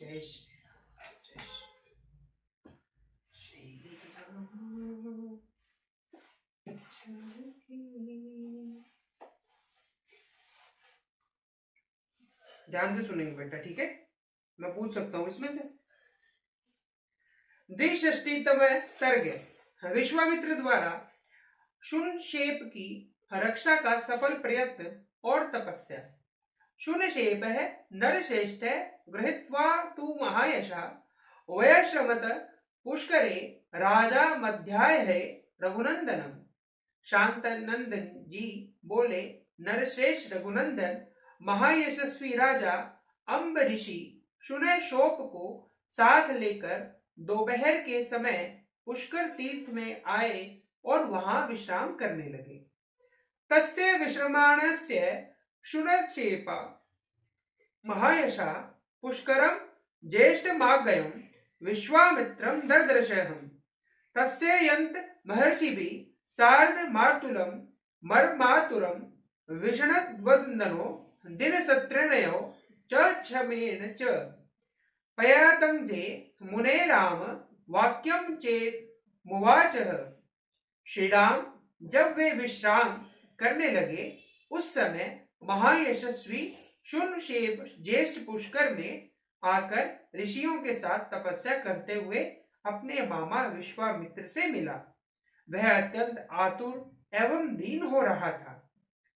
जय श्री राम। ध्यान से सुनेंगे बेटा, ठीक है? मैं पूछ सकता हूं इसमें से। द्विषष्टितम सर्ग। विश्वामित्र द्वारा शून्यशेप की रक्षा का सफल प्रयत्न और तपस्या। शून्यशेप है नरश्रेष्ठ गृहीत्वा तु महायशा वयश्रमत पुष्करे राजा मध्याय है रघुनंदनम। शांतनंदन जी बोले, नरश्रेष्ठ रघुनंदन महायशस्वी राजा अम्बरीषि शून्यशोप को साथ लेकर दोपहर के समय पुष्कर तीर्थ में आए और वहां विश्राम करने लगे। तस्य विश्रमाणस्य शून्यशेपा महायशा पुष्करम ज्येष्ठमागयं विश्वामित्रं दर्दर्शहम्। तस्य यन्त महर्षिभिः सार्ध मातुलम मर्मातुरम विषणद्वदनो दिनसत्रणयो च क्षमेण च पयातंजे मुने राम वाक्यम चेत मुवाचः। श्रीराम जब वे विश्राम करने लगे उस समय महायशस्वी शून्यशेप ज्येष्ठ पुष्कर में आकर ऋषियों के साथ तपस्या करते हुए अपने मामा विश्वामित्र से मिला। वह अत्यंत आतुर एवं दीन हो रहा था।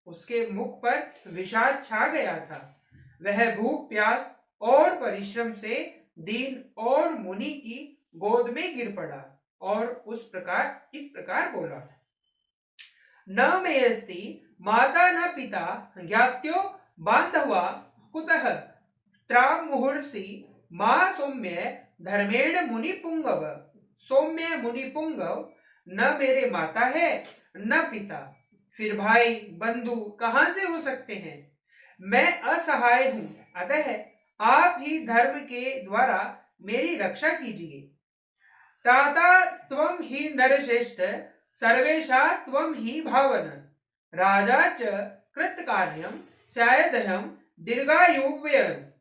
उसके मुख पर विषाद छा गया था। वह भूख प्यास और परिश्रम से दीन और मुनि की गोद में गिर पड़ा और इस प्रकार बोला, न मेऽस्ति माता न पिता ज्ञात्यो बांधवा कुतः त्राम मुहूर्षि मां सौम्य धर्मेण मुनि पुंगव। सौम्य मुनि पुंगव न मेरे माता है न पिता, फिर भाई बंधु कहां से हो सकते हैं? मैं असहाय हूं, अतः आप ही धर्म के द्वारा मेरी रक्षा कीजिए। ताता त्वं ही नरश्रेष्ठ सर्वेशा त्वं ही भावन। राजा च कृतकार्यं स्यादहं दीर्घायुव्ययम्।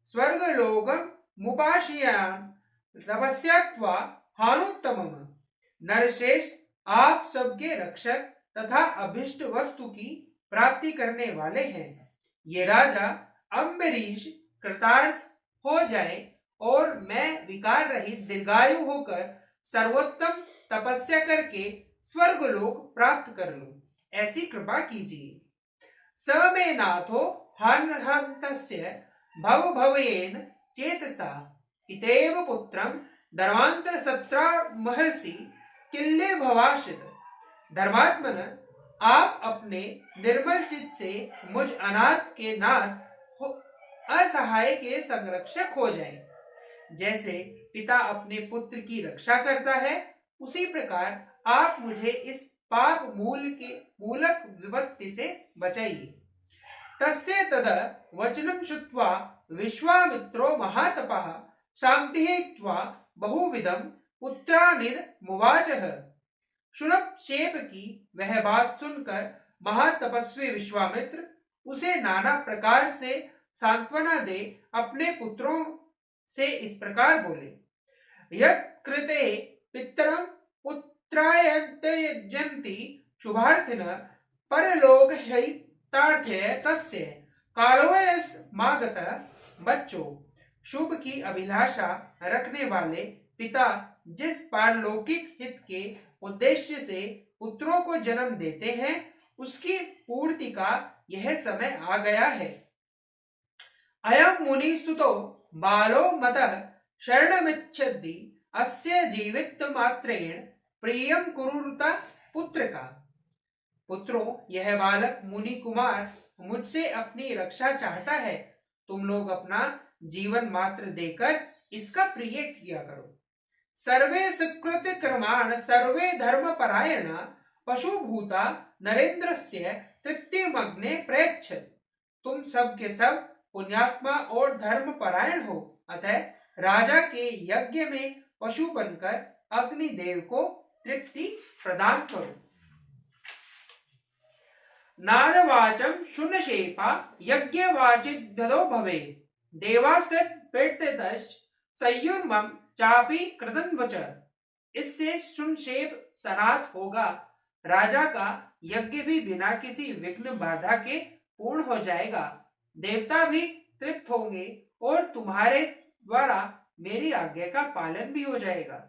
स्वर्गलोकं मुपाश्रयामि तपस्यात्वा हानुत्तमम्। नरश्रेष्ठ आप सबके रक्षक तथा अभिष्ट वस्तु की प्राप्ति करने वाले हैं। ये राजा अम्बरीष कृतार्थ हो जाए और मैं विकार रहित दीर्घायु होकर सर्वोत्तम तपस्या करके स्वर्गलोक प्राप्त कर लूं, ऐसी कृपा कीजिए। स मे नाथो हन्तस्य भव भवेन चेतसा इतेव पुत्रम धर्मांतर सत्रा महर्षि किल्ले भवाशित। धर्मात्मन आप अपने निर्मल चित्त से मुझ अनाथ के नाथ असहाय के संरक्षक हो जाएं। जैसे पिता अपने पुत्र की रक्षा करता है, उसी प्रकार आप मुझे इस पाप मूलक विपत्ति से बचाइए। तस्य तद वचनं श्रुत्वा विश्वामित्रो महातपः शान्तिहेत्वा बहुविधं पुत्रानिध मुवाचः। शून्यशेप की वह बात सुनकर महातपस्वी विश्वामित्र उसे नाना प्रकार से सांत्वना दे अपने पुत्रों से इस प्रकार बोले, यत् कृते पितरं पुत्रायत्यजन्ति शुभार्थिनः परलोक हितार्थे तस्य कालोऽयमागतः। बच्चों, शुभ की अभिलाषा रखने वाले पिता जिस पारलौकिक हित के उद्देश्य से पुत्रों को जन्म देते हैं, उसकी पूर्ति का यह समय आ गया है। अयम मुनि सुतो बालो मतः शरणमिच्छति अस्य जीवित मात्रेण प्रियम कुरुता पुत्र का। पुत्रों, यह बालक मुनि कुमार मुझसे अपनी रक्षा चाहता है। तुम लोग अपना जीवन मात्र देकर इसका प्रिय किया करो। सर्वे सुकृत क्रमाण सर्वे धर्म परायण पशुभूता नरेंद्रस्य तृप्तिमग्ने प्रयच्छत। तुम सब के सब पुण्यात्मा और धर्म परायण हो, अतः राजा के यज्ञ में पशु बनकर अग्निदेव को तृप्ति प्रदान करो। नारवाचम शून्यशेपा यज्ञवाचिदो भवे देवास्य पेटतश्च संयुग्मं चापि कृतन्वच। इससे सुनशेप सनात होगा, राजा का यज्ञ भी बिना किसी विघ्न बाधा के पूर्ण हो जाएगा, देवता भी तृप्त होंगे और तुम्हारे द्वारा मेरी आज्ञा का पालन भी हो जाएगा।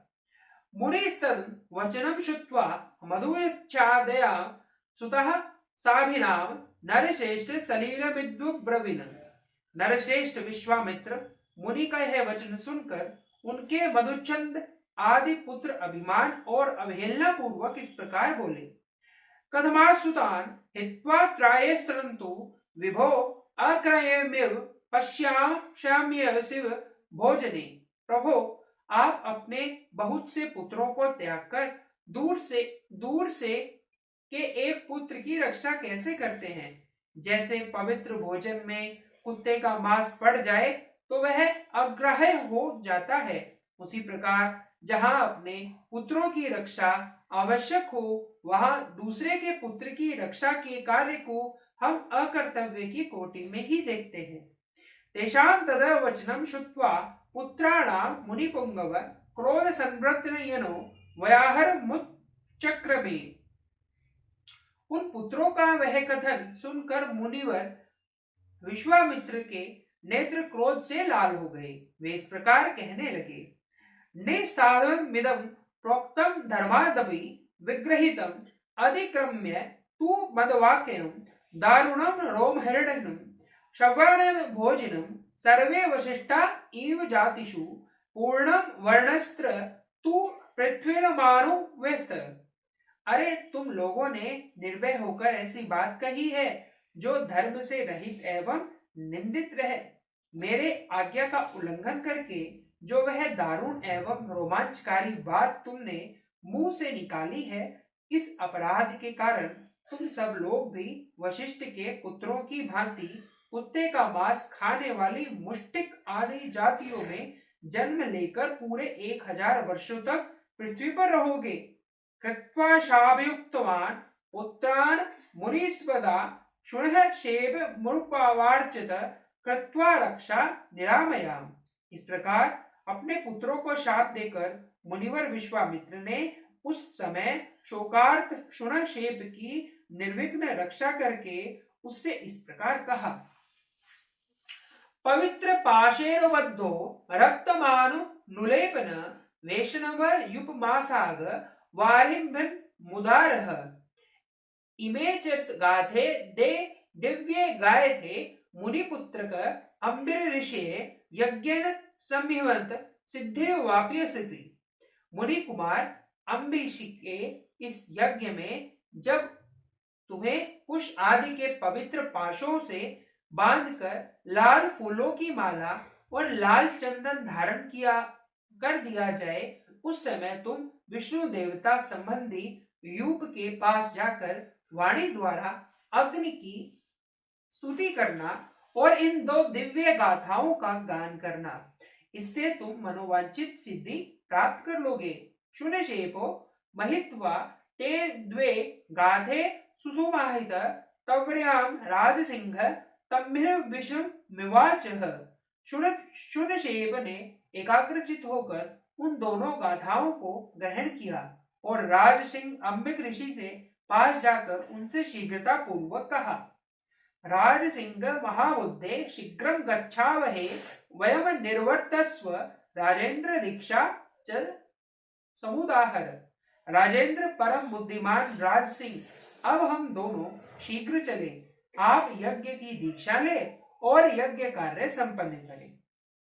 मुनिस्तन वचनम श्रुत्वा मधुच्छादया सुतः साभिनाम नरश्रेष्ठ सलील विद्वब्रवीण। नरश्रेष्ठ विश्वामित्र मुनि का यह वचन सुनकर उनके मधुचंद आदि पुत्र अभिमान और अवहेलना पूर्वक इस प्रकार बोले। कथमासुतान हित्वा त्रायस्तरन्तु विभो अक्रयमेव पश्याम्य शिव भोजने। प्रभो, आप अपने बहुत से पुत्रों को त्याग कर दूर से के एक पुत्र की रक्षा कैसे करते हैं? जैसे पवित्र भोजन में कुत्ते का मांस पड़ जाए तो वह अग्राह्य हो जाता है, उसी प्रकार जहां अपने पुत्रों की रक्षा आवश्यक हो वहां दूसरे के पुत्र की रक्षा के कार्य को हम अकर्तव्य की कोटि में ही देखते हैं। तेषां तदा वचनम श्रुत्वा पुत्राणां मुनिपुंगव क्रोध संवृत्तयनो व्याहर मुच्चक्रमे। उन पुत्रों का वह कथन सुनकर मुनिवर विश्वामित्र के नेत्र क्रोध से लाल हो गए। वे इस प्रकार कहने लगे। निसाधनमिदं प्रोक्तं धर्मादपि विग्रहीतम् अधिक्रम्य तु मद्वाक्यं दारुणं रोमहर्षणं श्रवणं भोजनं सर्वे वशिष्ठा इव जातिषु पूर्णं वर्णस्त्र तु पृथ्वीरमाणु व्यस्त। अरे, तुम लोगों ने निर्भय होकर ऐसी बात कही है जो धर्म से रहित एवं निंदित रहे। मेरे आज्ञा का उल्लंघन करके जो वह दारुण एवं रोमांचकारी बात तुमने मुंह से निकाली है, इस अपराध के कारण तुम सब लोग भी वशिष्ठ के पुत्रों की भांति कुत्ते का मांस खाने वाली मुष्टिक आदि जातियों में जन्म लेकर पूरे 1000 वर्षों तक पृथ्वी पर रहोगे। कृत्वा शापयुक्तवान् पुत्रान् मुनिस्पदा शुनः शेब मुरुपावार्चित कृत्वा रक्षा निरामयाम। इस प्रकार अपने पुत्रों को शाप देकर मुनिवर विश्वामित्र ने उस समय शोकार्त शुनशेप की निर्विघ्न रक्षा करके उससे इस प्रकार कहा। पवित्र पाशेरबद्धो रक्तमानु नुलेपन वैष्णव युपमासाग वारिम्भन मुदारह। इमे च गाथे दे दिव्ये गायथे मुनिपुत्रक अंबिर ऋषि यज्ञन संभिवंत सिद्धि वाप्यसि। मुनि कुमार अम्बिशी के इस यज्ञ में जब तुम्हें कुश आदि के पवित्र पाशों से बांधकर लाल फूलों की माला और लाल चंदन धारण कर दिया जाए, उस समय तुम विष्णु देवता संबंधी यूप के पास जाकर वाणी द्वारा अग्नि की स्तुति करना और इन 2 दिव्य गाथाओं का गान करना। इससे तुम मनोवांछित सिद्धि प्राप्त कर लोगे। शुनशेपो महित्वा ते द्वे गाथे सुसुमाहित तव्र्यां राजसिंह तम्भिर विषम मिवाचः। शुनशेप ने एकाग्रचित होकर उन दोनों गाथाओं को ग्रहण किया और राज सिंह अंबिक ऋषि से पास जाकर उनसे शीघ्रता पूर्वक कहा। राज सिंह महाबुद्धे शीघ्रं गच्छावहे वयम निर्वर्तस्व राजेंद्र दीक्षा च समुदाहर। राजेंद्र परम बुद्धिमान राज सिंह, अब हम दोनों शीघ्र चले। आप यज्ञ की दीक्षा ले और यज्ञ कार्य संपन्न करें।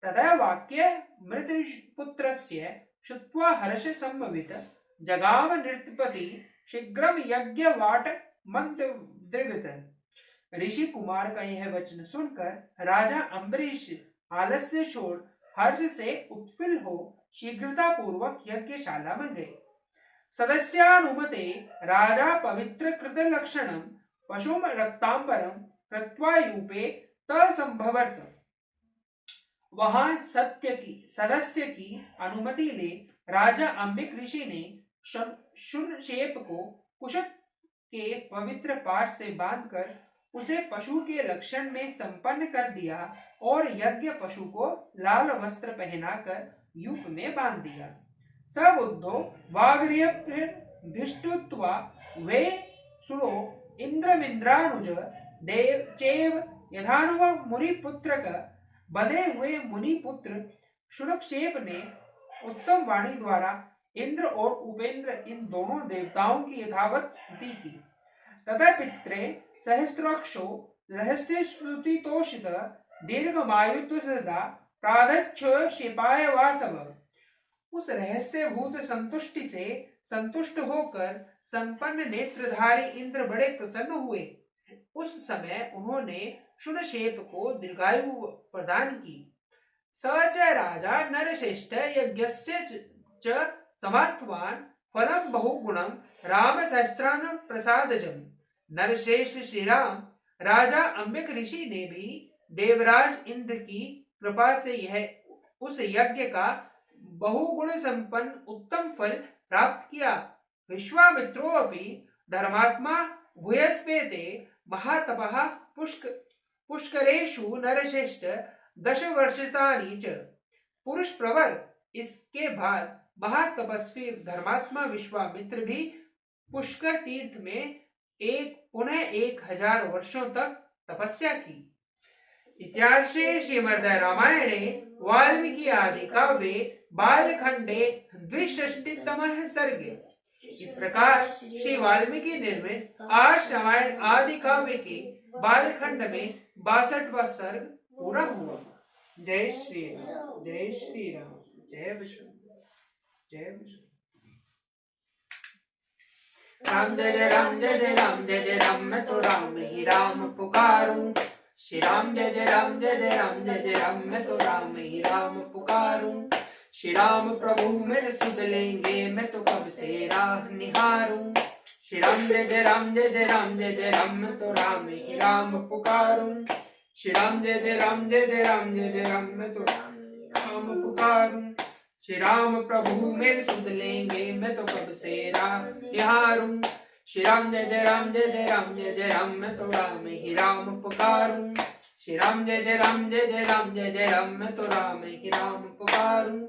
तदा वाक्य मृतपुत्रस्य श्रुत्वा हर्ष सम्भवित जगाम नृत्यपति शीघ्रम यज्ञ वाट मंत्रद्रिवित। ऋषि कुमार का यह वचन सुनकर राजा अम्बरीश आलस्य छोड़ हर्ष से उत्फुल्ल हो शीघ्रता पूर्वक यज्ञशाला में गए। सदस्यानुमते राजा पवित्र कृत लक्षणम पशुम रक्तांबरम कृत्वा यूपे तसंभवर्त। वहां सदस्य की अनुमति ले राजा अंबिक ऋषि ने शुनशेप को कुशक के पवित्र पाश से बांधकर उसे पशु के लक्षण में संपन्न कर दिया और यज्ञ पशु को लाल वस्त्र पहनाकर यूप में बांध दिया। सब उद्धो वागर्यभिष्टुत्वा वे सुरो इंद्रमिंद्रानुज देव चेव यथानुव मुनिपुत्र का बने हुए मुनिपुत्र शुनक्षेप ने उत्तम वाणी द्वारा इंद्र और उपेंद्र इन दोनों देवताओं की यथावत स्तुति की। तथा पित्रे सहस्त्राक्षो रहस्य स्तुतितोषित दीर्घमायुतुर्दा प्रादच्छ शिपाय वासव। उस रहस्यभूत संतुष्टि से संतुष्ट होकर संपन्न नेत्रधारी इंद्र बड़े प्रसन्न हुए। उस समय उन्होंने शुनशेप को दीर्घायु प्रदान की। स च राजा नरश्रेष्ठ यज्ञस्य च समात्वान् फलम बहुगुणम राम सहस्त्रान प्रसादजम। नरश्रेष्ठ श्री राम राजा अम्बिक ऋषि ने भी देवराज इंद्र की कृपा से यह उस यज्ञ का बहुगुण संपन्न उत्तम फल प्राप्त किया। विश्वामित्रो अपि धर्मात्मा भूयस्पेते महातपः पुष्करेषु नरश्रेष्ठ 10 वर्षानि च। पुरुष प्रवर इसके बाद महातपस्वी धर्मात्मा विश्वामित्र भी पुष्कर तीर्थ में पुनः 1000 वर्षों तक तपस्या की। इत्यार्षे श्रीमद् रामायणे वाल्मीकि आदि काव्ये बालखंडे 260तमः सर्गे। इस प्रकार श्री वाल्मीकि निर्मित आर्ष रामायण आदि काव्य के बालखंड में 62वां सर्ग पूरा हुआ। जय श्री राम, जय श्री राम, जय विष्णु, जय विष्णु। राम जय जय राम, जय जय राम, जय जय राम, मैं तो राम ही राम पुकारूं। श्री राम जय जय राम, जय जय राम, जय जय राम, मैं तो राम ही राम पुकारूं। श्री राम प्रभु मेरे सुध लेंगे, मैं तो कब से राह निहारूं। श्री राम जय जय राम, जय जय राम, जय जय राम, मैं तो राम ही राम पुकारूं। श्री राम जय जय राम, जय जय राम, जय जय राम, मैं तो राम पुकारूं। श्री राम प्रभु मेरे सुध लेंगे, मैं तो कब से राह निहारूं। श्री राम जय जय राम, जय जय राम, जय जय राम, मैं तो राम ही राम पुकारूं। श्री राम जय जय राम, जय जय राम, जय जय राम, मैं तो राम ही राम पुकारूं।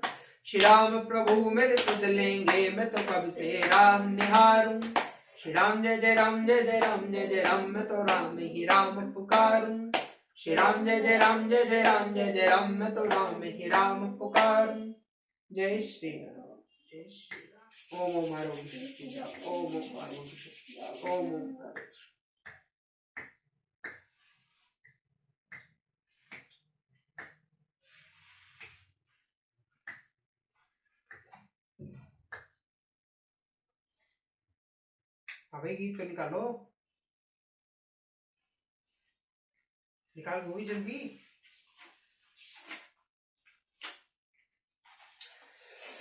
श्री राम प्रभु मेरे सुध लेंगे, मैं तो कब से राम निहारूं। श्री राम जय जय राम, जय जय राम, जय जय राम, मैं तो राम ही राम पुकारूं। श्री राम जय जय राम, जय जय राम, जय जय राम, मैं तो राम ही राम पुकारूं। जय श्री राम, जय श्री राम। ओम ओम आरोग्य, ओम ओम आरोग्य, ओम ओम। अबे गीत तो निकालो, निकाल वो ही जल्दी।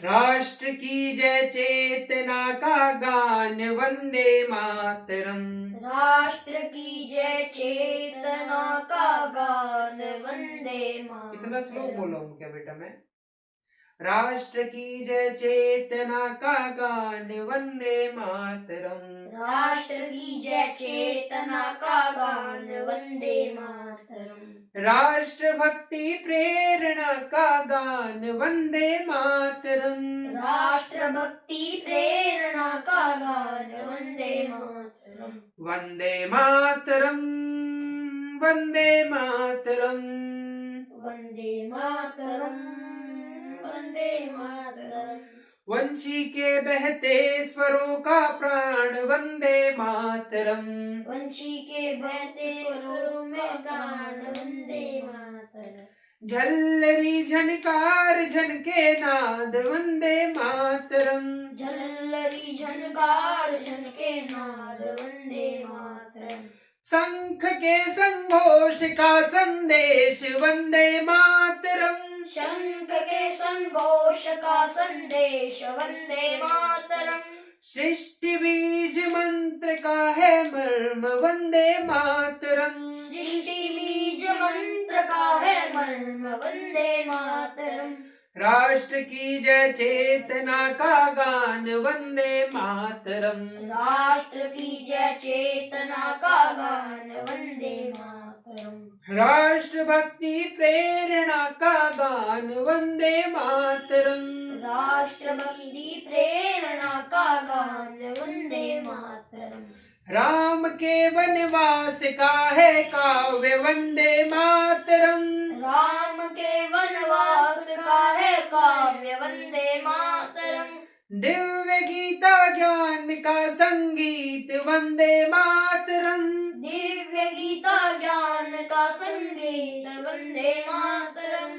राष्ट्र की जय चेतना का गान वंदे मातरम। राष्ट्र की जय चेतना का गान वंदे मातरम। इतना स्लो बोला हूँ क्या बेटा मैं? राष्ट्र की जय चेतना का गान वंदे मातरम। राष्ट्र की जय चेतना का गान वंदे मातरम। राष्ट्र भक्ति प्रेरणा का गान वंदे मातरम। राष्ट्र भक्ति प्रेरणा का गान वंदे मातरम। वंदे मातरम, वंदे मातरम, वंदे मातरम, वंदे मातरम। वंशी के बहते स्वरों का प्राण वंदे मातरम। वंशी के बहते स्वरों में प्राण वंदे मातरम। झल्लरी झनकार झनके नाद वंदे मातरम। झल्लरी झनकार झनके नाद वंदे मातरम। शंख के संघोष का संदेश वंदे मातरम। शंख के संघोष का संदेश वंदे मातरम। सृष्टि बीज मंत्र का है मर्म वंदे मातरम। सृष्टि बीज मंत्र का है मर्म वंदे मातरम। राष्ट्र की जय चेतना का गान वंदे मातरम। राष्ट्र की जय चेतना का गान वंदे मातरम। मातरम। राष्ट्रभक्ति प्रेरणा का गान वंदे मातरम। राष्ट्रभक्ति प्रेरणा का गान वंदे मातरम। राम के वनवास का है काव्य वंदे मातरम। राम के वनवास का है काव्य वंदे मातरम। दिव्य गीता ज्ञान का संगीत वंदे मातरम। दिव्य गीता ज्ञान का संगीत वंदे मातरम।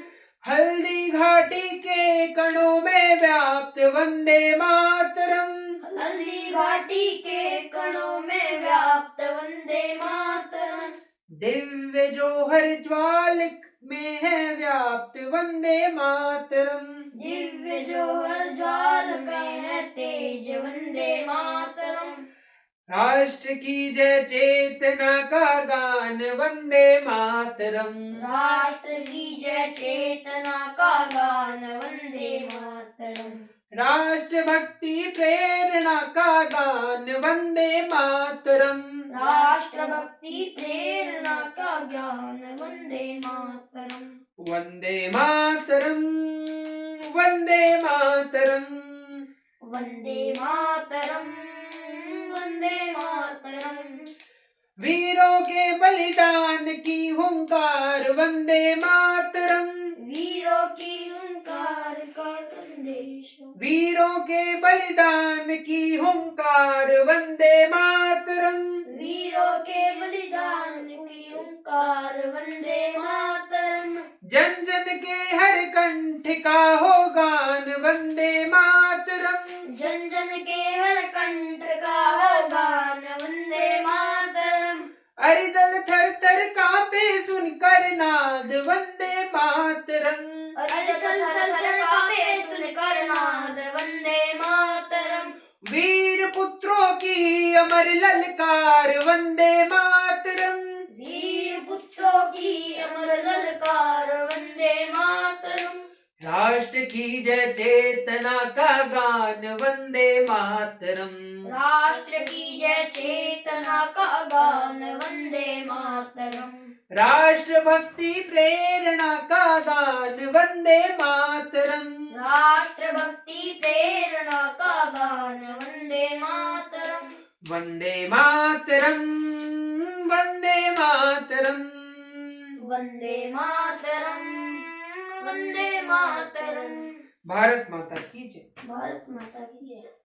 हल्दी घाटी के कणों में व्याप्त वंदे मातरम। हल्दी घाटी के कणों में व्याप्त वंदे मातरम। दिव्य जोहर ज्वाल में है व्याप्त वंदे मातरम। दिव्य जोहर ज्वाल में है तेज वंदे मातरम। राष्ट्र की जय चेतना का गान वंदे मातरम। राष्ट्र की जय चेतना का गान वंदे मातरम। राष्ट्रभक्ति प्रेरणा का गान वंदे मातरम। राष्ट्रभक्ति प्रेरणा का ज्ञान वंदे मातरम। वंदे मातरम वंदे मातरम। वंदे मातरम वंदे मातरम। वीरों के बलिदान की हुंकार वंदे मातरम। वीरों की हुंकार का संदेश। वीरों के बलिदान की हुंकार वंदे मातरम। वीरों के बलिदान की हुंकार वंदे मातरम। जन जन के हर कंठ का हो गान वंदे मातरम। जन जन के हर कंठ का हो गान वंदे मातरम। अरिदल थर थर कांपे सुनकर नाद वंदे मातरम। अरिदल थर थर कांपे सुनकर नाद वंदे मातरम। वीर पुत्रों की अमर ललकार वंदे मातरम। वीर पुत्रों की अमर ललकार वंदे मातरम। राष्ट्र की जय चेतना का गान वंदे मातरम। राष्ट्र की जय चेतना का गान वंदे मातरम। राष्ट्रभक्ति प्रेरणा का गान वंदे मातरम। राष्ट्रभक्ति प्रेरणा का गान वंदे मातरम। वंदे मातरम वंदे मातरम। वंदे मातरम वंदे मातरम। भारत माता की जय। भारत माता की जय।